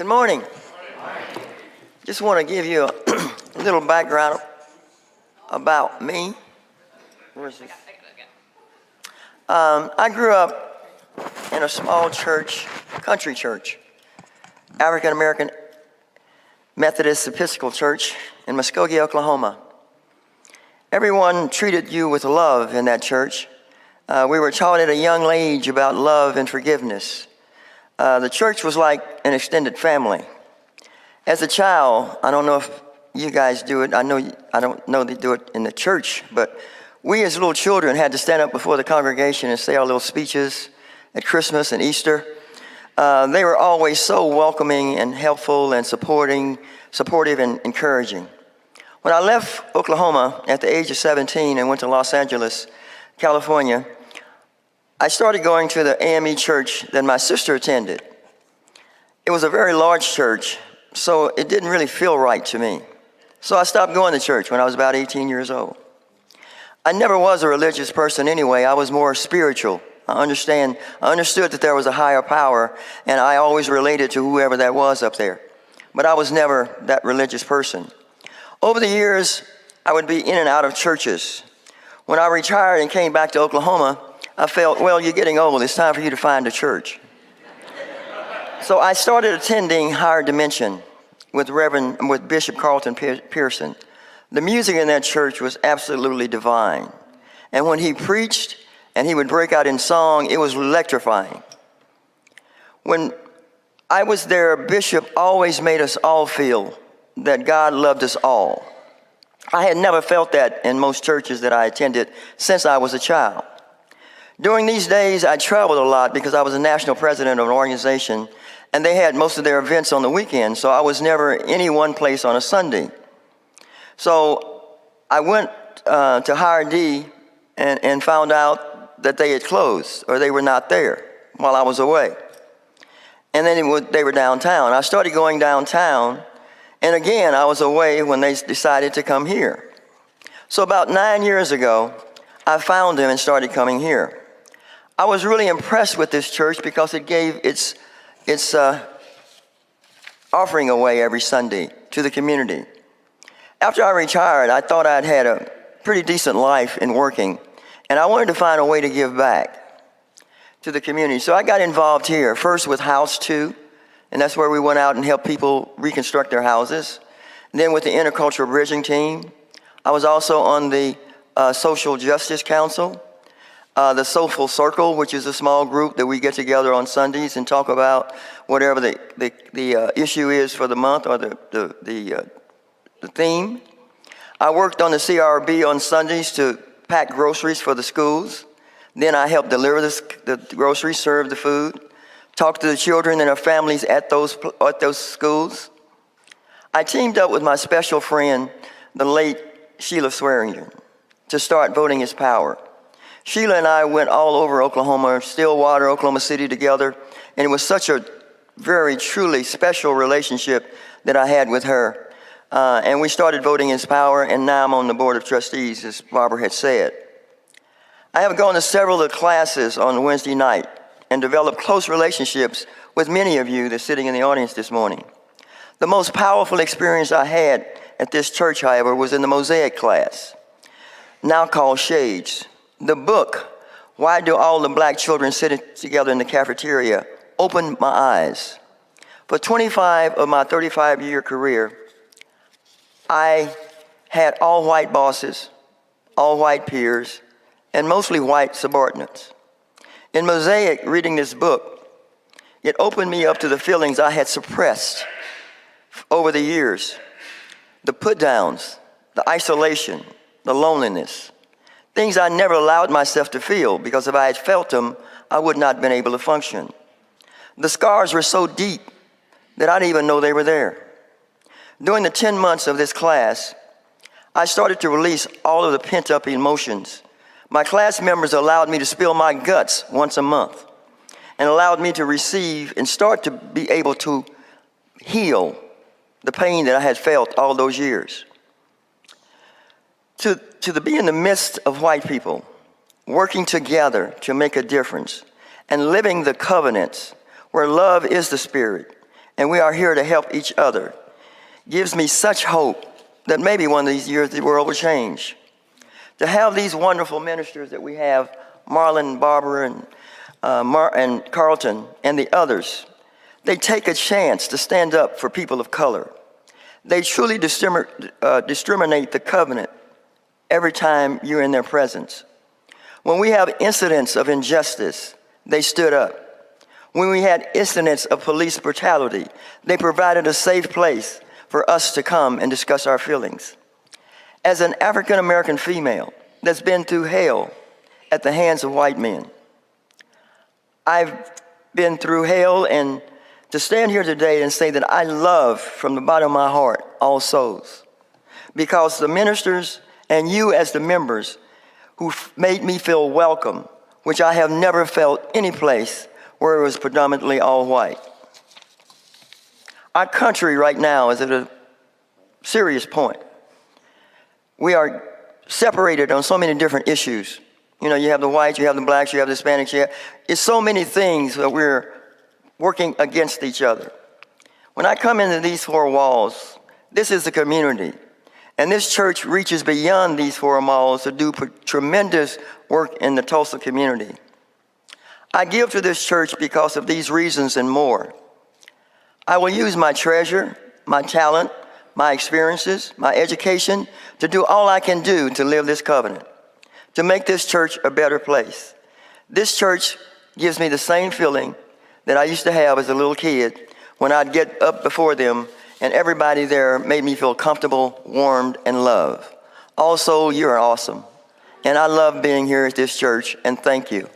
Good morning. Just want to give you a little background about me. Where's this? I grew up in a small church, country church, African American Methodist Episcopal Church in Muskogee, Oklahoma. Everyone treated you with love in that church. We were taught at a young age about love and forgiveness. The church was like an extended family. As a child, I don't know if you guys do it. I don't know they do it in the church, but we as little children had to stand up before the congregation and say our little speeches at Christmas and Easter. They were always so welcoming and helpful and supportive and encouraging. When I left Oklahoma at the age of 17 and went to Los Angeles, California, I started going to the AME church that my sister attended. It was a very large church, so it didn't really feel right to me. So I stopped going to church when I was about 18 years old. I never was a religious person anyway. I was more spiritual. I understood that there was a higher power, and I always related to whoever that was up there. But I was never that religious person. Over the years, I would be in and out of churches. When I retired and came back to Oklahoma, I felt, well, you're getting old. It's time for you to find a church. So I started attending Higher Dimension with Bishop Carlton Pearson. The music in that church was absolutely divine. And when he preached and he would break out in song, it was electrifying. When I was there, Bishop always made us all feel that God loved us all. I had never felt that in most churches that I attended since I was a child. During these days, I traveled a lot because I was a national president of an organization, and they had most of their events on the weekend, so I was never any one place on a Sunday. So I went to Higher D and found out that they had closed or they were not there while I was away. And then they were downtown. I started going downtown, and again, I was away when they decided to come here. So about 9 years ago, I found them and started coming here. I was really impressed with this church because it gave its offering away every Sunday to the community. After I retired, I thought I'd had a pretty decent life in working, and I wanted to find a way to give back to the community. So I got involved here, first with House 2, and that's where we went out and helped people reconstruct their houses. And then with the Intercultural Bridging Team. I was also on the Social Justice Council, the Soulful Circle, which is a small group that we get together on Sundays and talk about whatever the issue is for the month or the theme. I worked on the CRB on Sundays to pack groceries for the schools. Then I helped deliver the groceries, serve the food, talk to the children and their families at those schools. I teamed up with my special friend, the late Sheila Swearingen, to start Voting is Power. Sheila and I went all over Oklahoma, Stillwater, Oklahoma City together, and it was such a very, truly special relationship that I had with her. And we started Voting is Power, and now I'm on the Board of Trustees, as Barbara had said. I have gone to several of the classes on Wednesday night and developed close relationships with many of you that's sitting in the audience this morning. The most powerful experience I had at this church, however, was in the Mosaic class, now called Shades. The book, Why Do All the Black Children Sit Together in the Cafeteria, opened my eyes. For 25 of my 35-year career, I had all white bosses, all white peers, and mostly white subordinates. In Mosaic, reading this book, it opened me up to the feelings I had suppressed over the years. The put-downs, the isolation, the loneliness, things I never allowed myself to feel because if I had felt them, I would not have been able to function. The scars were so deep that I didn't even know they were there. During the 10 months of this class, I started to release all of the pent-up emotions. My class members allowed me to spill my guts once a month and allowed me to receive and start to be able to heal the pain that I had felt all those years. To be in the midst of white people, working together to make a difference, and living the covenants where love is the spirit and we are here to help each other. Gives me such hope that maybe one of these years the world will change. To have these wonderful ministers that we have, Marlon, Barbara, and Carlton, and the others, they take a chance to stand up for people of color. They truly discriminate the covenant every time you're in their presence. When we have incidents of injustice, they stood up. When we had incidents of police brutality, they provided a safe place for us to come and discuss our feelings. As an African American female that's been through hell at the hands of white men, I've been through hell, and to stand here today and say that I love from the bottom of my heart all souls, because the ministers and you as the members who made me feel welcome, which I have never felt any place where it was predominantly all white. Our country right now is at a serious point. We are separated on so many different issues. You know, you have the whites, you have the blacks, you have the Hispanics, it's so many things that we're working against each other. When I come into these four walls, this is the community. And this church reaches beyond these four walls to do tremendous work in the Tulsa community. I give to this church because of these reasons and more. I will use my treasure, my talent, my experiences, my education to do all I can do to live this covenant, to make this church a better place. This church gives me the same feeling that I used to have as a little kid when I'd get up before them and everybody there made me feel comfortable, warmed, and loved. Also, you're awesome. And I love being here at this church, and thank you.